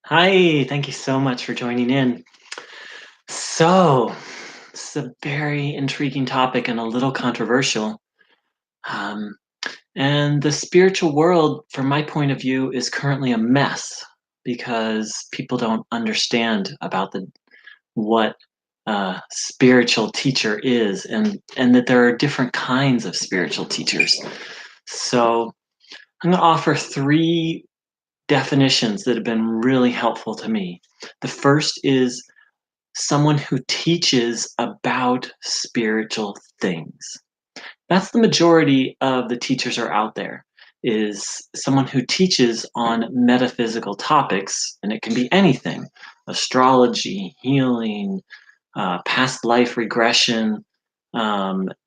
Hi, thank you so much for joining in. So, this is a very intriguing topic and a little controversial. Um, and the spiritual world, from my point of view, is currently a mess because people don't understand about the what a spiritual teacher is, and that there are different kinds of spiritual teachers. So, I'm going to offer three definitions that have been really helpful to me. The first is someone who teaches about spiritual things. That's the majority of the teachers are out there, is someone who teaches on metaphysical topics, and it can be anything: astrology, healing, past life regression,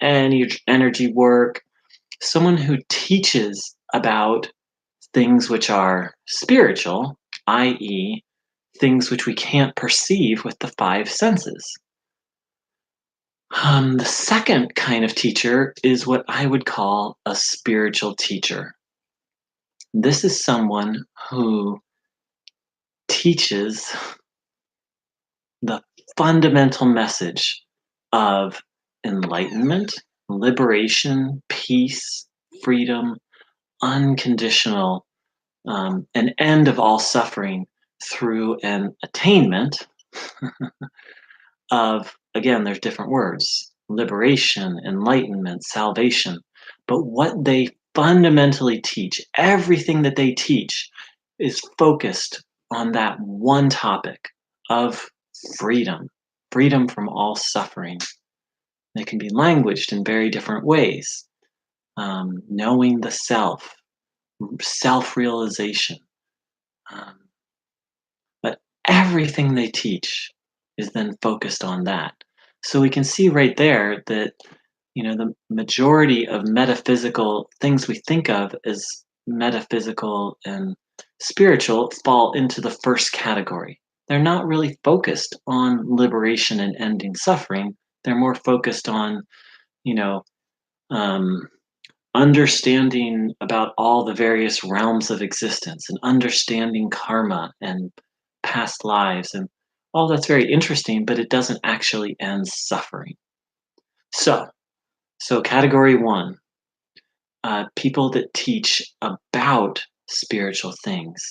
any energy work. Someone who teaches about things which are spiritual, i.e., things which we can't perceive with the five senses. The second kind of teacher is what I would call a spiritual teacher. This is someone who teaches the fundamental message of enlightenment, liberation, peace, freedom, unconditional, an end of all suffering through an attainment of, again, there's different words: liberation, enlightenment, salvation. But what they fundamentally teach, everything that they teach, is focused on that one topic of freedom, freedom from all suffering. It can be languaged in very different ways. Knowing the self realization. Um, but everything they teach is then focused on that. So we can see right there that the majority of metaphysical things we think of as metaphysical and spiritual fall into the first category. They're not really focused on liberation and ending suffering. They're more focused on, you know, um, understanding about all the various realms of existence and understanding karma and past lives, and all that's very interesting, but it doesn't actually end suffering. So category one, people that teach about spiritual things.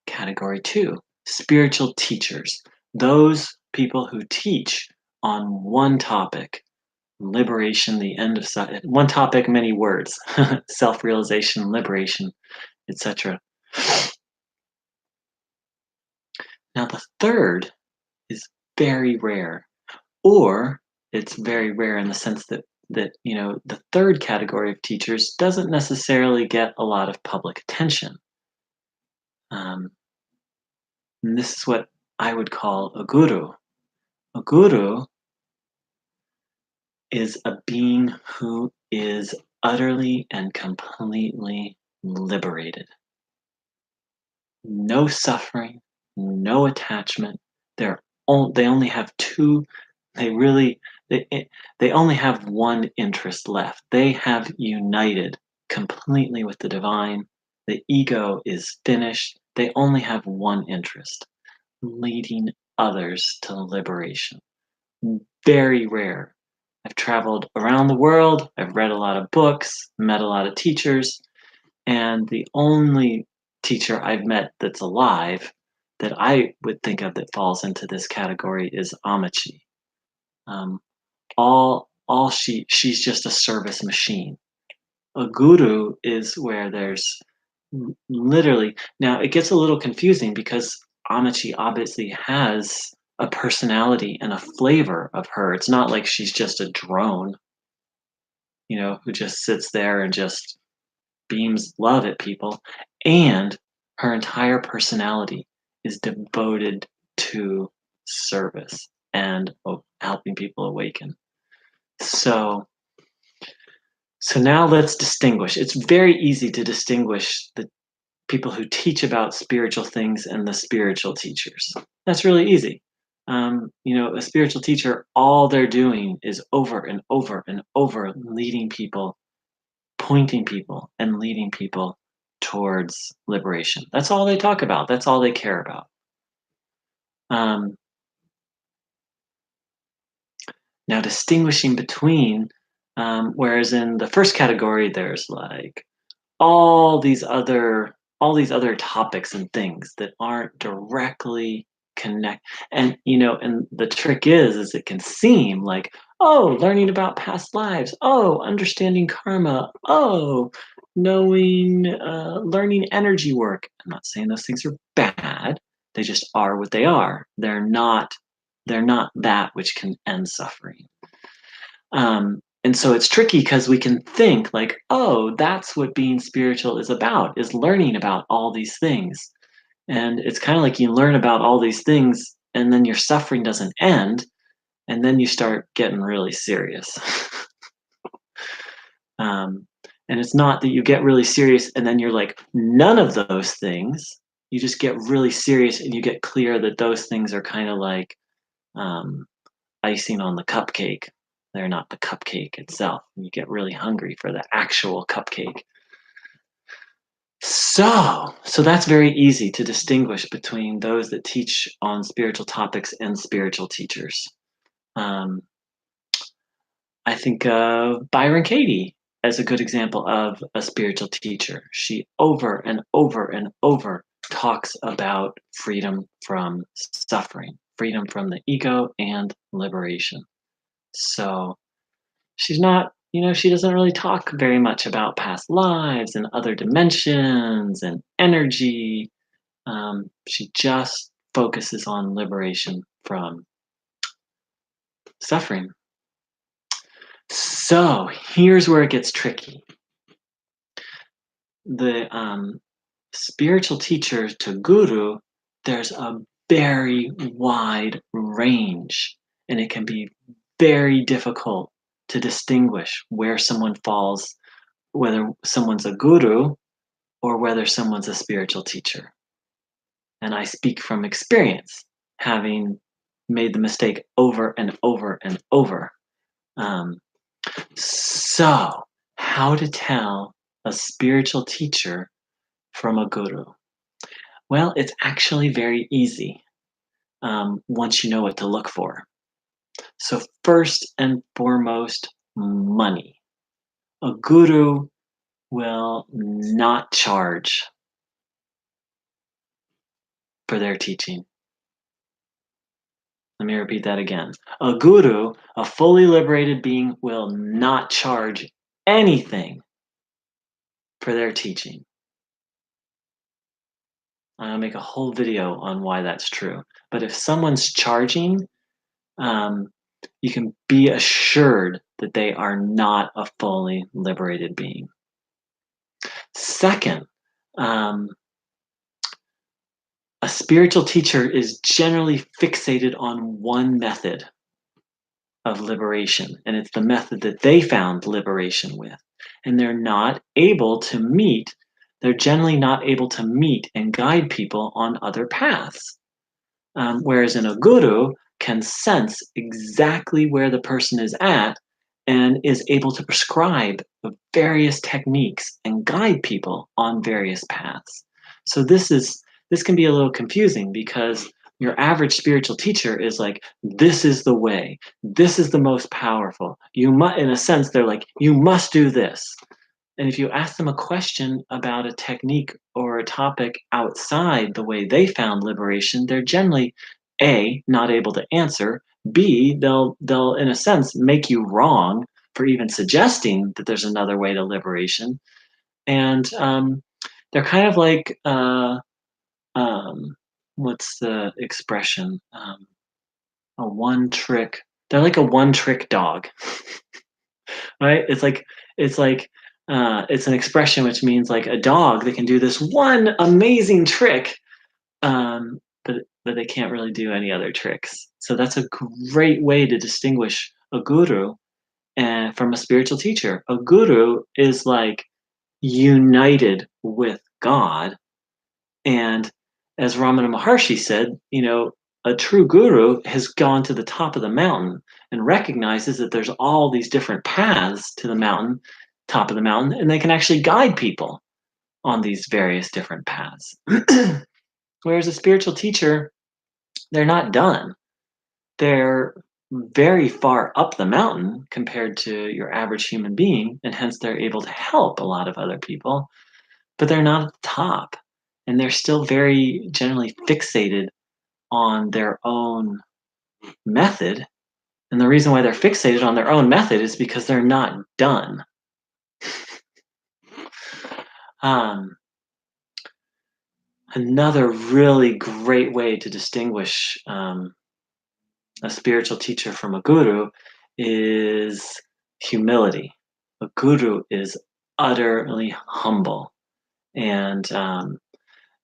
Category two, spiritual teachers, those people who teach on one topic: liberation, the end of one topic, many words: self-realization, liberation, etc. Now the third is very rare, or it's very rare in the sense that the third category of teachers doesn't necessarily get a lot of public attention. um, and this is what I would call a guru. A guru is a being who is utterly and completely liberated. No suffering, no attachment. They only have two. They really they only have one interest left. They have united completely with the divine. The ego is finished. They only have one interest: leading others to liberation. Very rare. I've traveled around the world. I've read a lot of books, met a lot of teachers, and the only teacher I've met that's alive that I would think of that falls into this category is Amachi. Um, she's just a service machine. A guru is where there's literally, now it gets a little confusing because Amachi obviously has a personality and a flavor of her. It's not like she's just a drone, who just sits there and just beams love at people. And her entire personality is devoted to service and helping people awaken. So, so now let's distinguish. It's very easy to distinguish the people who teach about spiritual things and the spiritual teachers. That's really easy. A spiritual teacher, all they're doing is over and over and over leading people, pointing people, and leading people towards liberation. That's all they talk about. That's all they care about. Um, Now, distinguishing between, whereas in the first category, there's like all these other all these other topics and things that aren't directly connect, and the trick is it can seem like, oh, learning about past lives, oh, understanding karma, oh, knowing learning energy work. I'm not saying those things are bad, they just are what they are. They're not that which can end suffering. And so it's tricky because we can think like, oh, that's what being spiritual is about, is learning about all these things. And it's kind of like you learn about all these things and then your suffering doesn't end. And then you start getting really serious. um, and it's not that you get really serious and then you're like, none of those things. You just get really serious and you get clear that those things are kind of like, um, icing on the cupcake. They're not the cupcake itself. You get really hungry for the actual cupcake. So that's very easy to distinguish between those that teach on spiritual topics and spiritual teachers. Um, I think of Byron Katie as a good example of a spiritual teacher. She over and over and over talks about freedom from suffering, freedom from the ego, and liberation. So she doesn't really talk very much about past lives and other dimensions and energy. She just focuses on liberation from suffering. So here's where it gets tricky. The spiritual teacher to guru, there's a very wide range, and it can be very difficult to distinguish where someone falls, whether someone's a guru or whether someone's a spiritual teacher. And I speak from experience, having made the mistake over and over and over. Um, so, how to tell a spiritual teacher from a guru? Well, it's actually very easy once you know what to look for. So, first and foremost, money. A guru will not charge for their teaching. Let me repeat that again. A guru, a fully liberated being, will not charge anything for their teaching. I'll make a whole video on why that's true. But if someone's charging, um, you can be assured that they are not a fully liberated being. Second, um, a spiritual teacher is generally fixated on one method of liberation, and it's the method that they found liberation with. And they're generally not able to meet and guide people on other paths. Whereas a guru can sense exactly where the person is at and is able to prescribe the various techniques and guide people on various paths. So this can be a little confusing because your average spiritual teacher is like, this is the way, this is the most powerful. In a sense, they're like, you must do this. And if you ask them a question about a technique or a topic outside the way they found liberation, they're generally A, not able to answer, B, they'll in a sense make you wrong for even suggesting that there's another way to liberation. And they're kind of like um, what's the expression? A one trick. They're like a one trick dog. Right? It's an expression which means like a dog that can do this one amazing trick, but they can't really do any other tricks. So that's a great way to distinguish a guru and from a spiritual teacher. A guru is like united with God, and as Ramana Maharshi said, a true guru has gone to the top of the mountain and recognizes that there's all these different paths to the mountain, top of the mountain, and they can actually guide people on these various different paths. Whereas a spiritual teacher they're not done. They're very far up the mountain compared to your average human being, and hence they're able to help a lot of other people, but they're not at the top. And they're still very generally fixated on their own method. And the reason why they're fixated on their own method is because they're not done. Um, Another really great way to distinguish a spiritual teacher from a guru is humility. A guru is utterly humble, and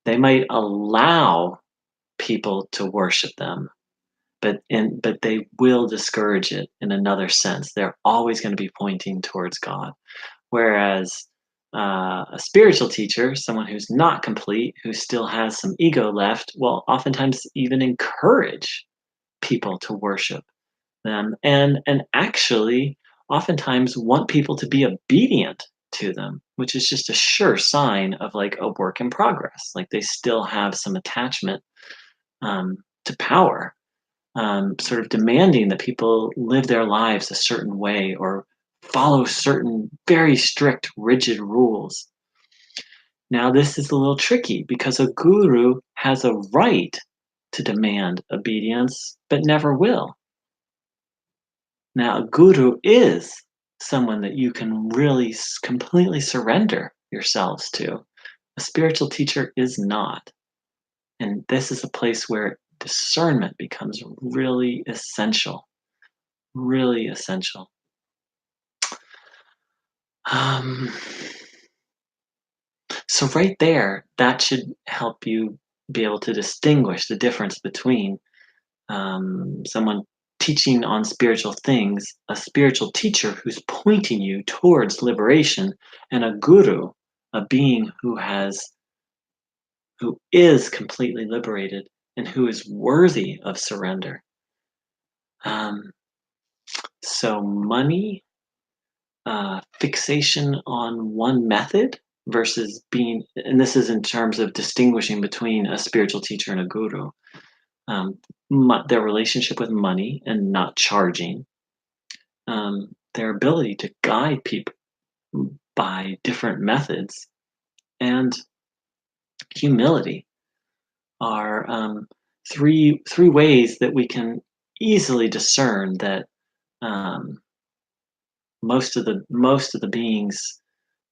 they might allow people to worship them, but they will discourage it in another sense. They're always going to be pointing towards God. Whereas a spiritual teacher, someone who's not complete, who still has some ego left, will oftentimes even encourage people to worship them and actually oftentimes want people to be obedient to them, which is just a sure sign of like a work in progress. Like they still have some attachment to power, sort of demanding that people live their lives a certain way or follow certain very strict, rigid rules. Now, this is a little tricky because a guru has a right to demand obedience, but never will. Now, a guru is someone that you can really completely surrender yourselves to. A spiritual teacher is not. And this is a place where discernment becomes really essential. Really essential. Um, so, right there, that should help you be able to distinguish the difference between someone teaching on spiritual things, a spiritual teacher who's pointing you towards liberation, and a guru, a being who is completely liberated and who is worthy of surrender. Um, so money, fixation on one method versus being, and this is in terms of distinguishing between a spiritual teacher and a guru. Um, their relationship with money and not charging, their ability to guide people by different methods, and humility are three ways that we can easily discern that um, most of the beings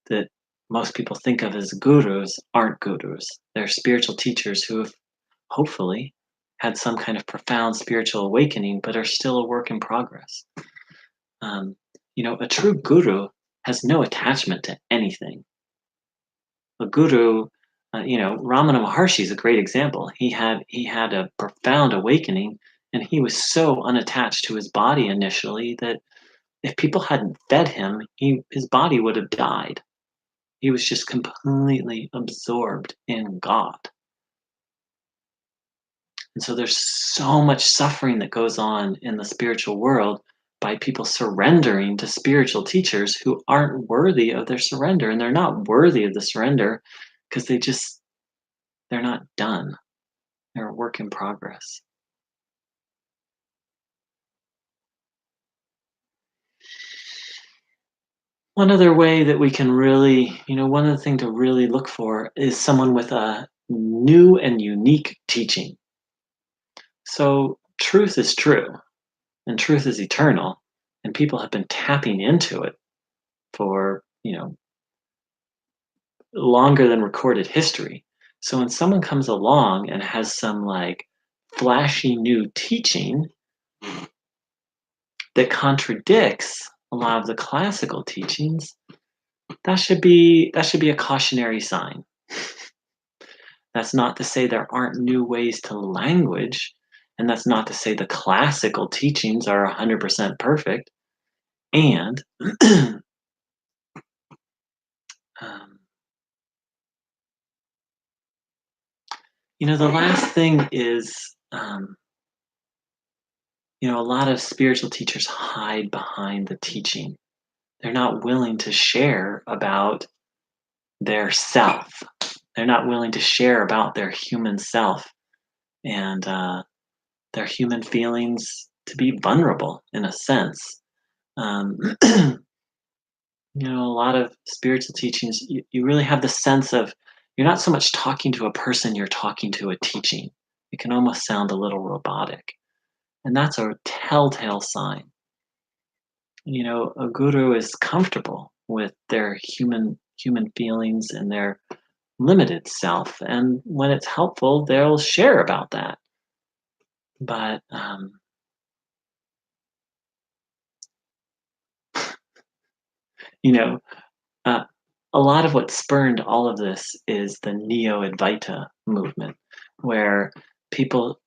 that most people think of as gurus aren't gurus. They're spiritual teachers who have hopefully had some kind of profound spiritual awakening, but are still a work in progress. Um, a true guru has no attachment to anything. A guru, Ramana Maharshi is a great example. He had a profound awakening, and he was so unattached to his body initially that if people hadn't fed him, his body would have died. He was just completely absorbed in God. And so there's so much suffering that goes on in the spiritual world by people surrendering to spiritual teachers who aren't worthy of their surrender. And they're not worthy of the surrender because they're not done. They're a work in progress. One other way that we can really, one other thing to really look for is someone with a new and unique teaching. So truth is true and truth is eternal, and people have been tapping into it for, longer than recorded history. So when someone comes along and has some like flashy new teaching that contradicts a lot of the classical teachings, that should be a cautionary sign. That's not to say there aren't new ways to language, and that's not to say the classical teachings are 100% perfect. And um, the last thing is, a lot of spiritual teachers hide behind the teaching. They're not willing to share about their self. They're not willing to share about their human self. And their human feelings, to be vulnerable in a sense. Um, a lot of spiritual teachings, you really have the sense of you're not so much talking to a person, you're talking to a teaching. It can almost sound a little robotic. And that's a telltale sign. A guru is comfortable with their human feelings and their limited self. And when it's helpful, they'll share about that. But, you know, uh, a lot of what spurned all of this is the Neo-Advaita movement, where people,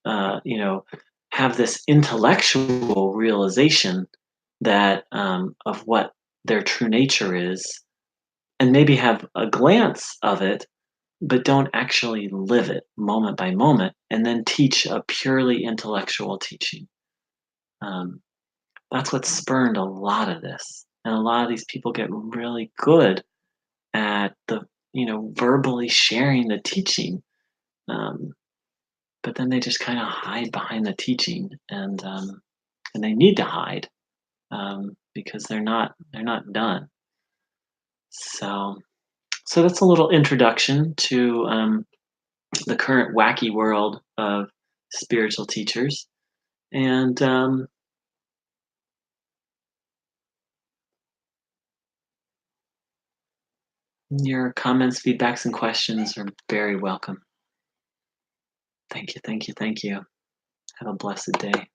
have this intellectual realization that of what their true nature is, and maybe have a glance of it, but don't actually live it moment by moment, and then teach a purely intellectual teaching. Um, that's what spurned a lot of this, and a lot of these people get really good at verbally sharing the teaching, um, but then they just kind of hide behind the teaching, and they need to hide because they're not done. So, so that's a little introduction to the current wacky world of spiritual teachers, and your comments, feedbacks, and questions are very welcome. Thank you, thank you, thank you. Have a blessed day.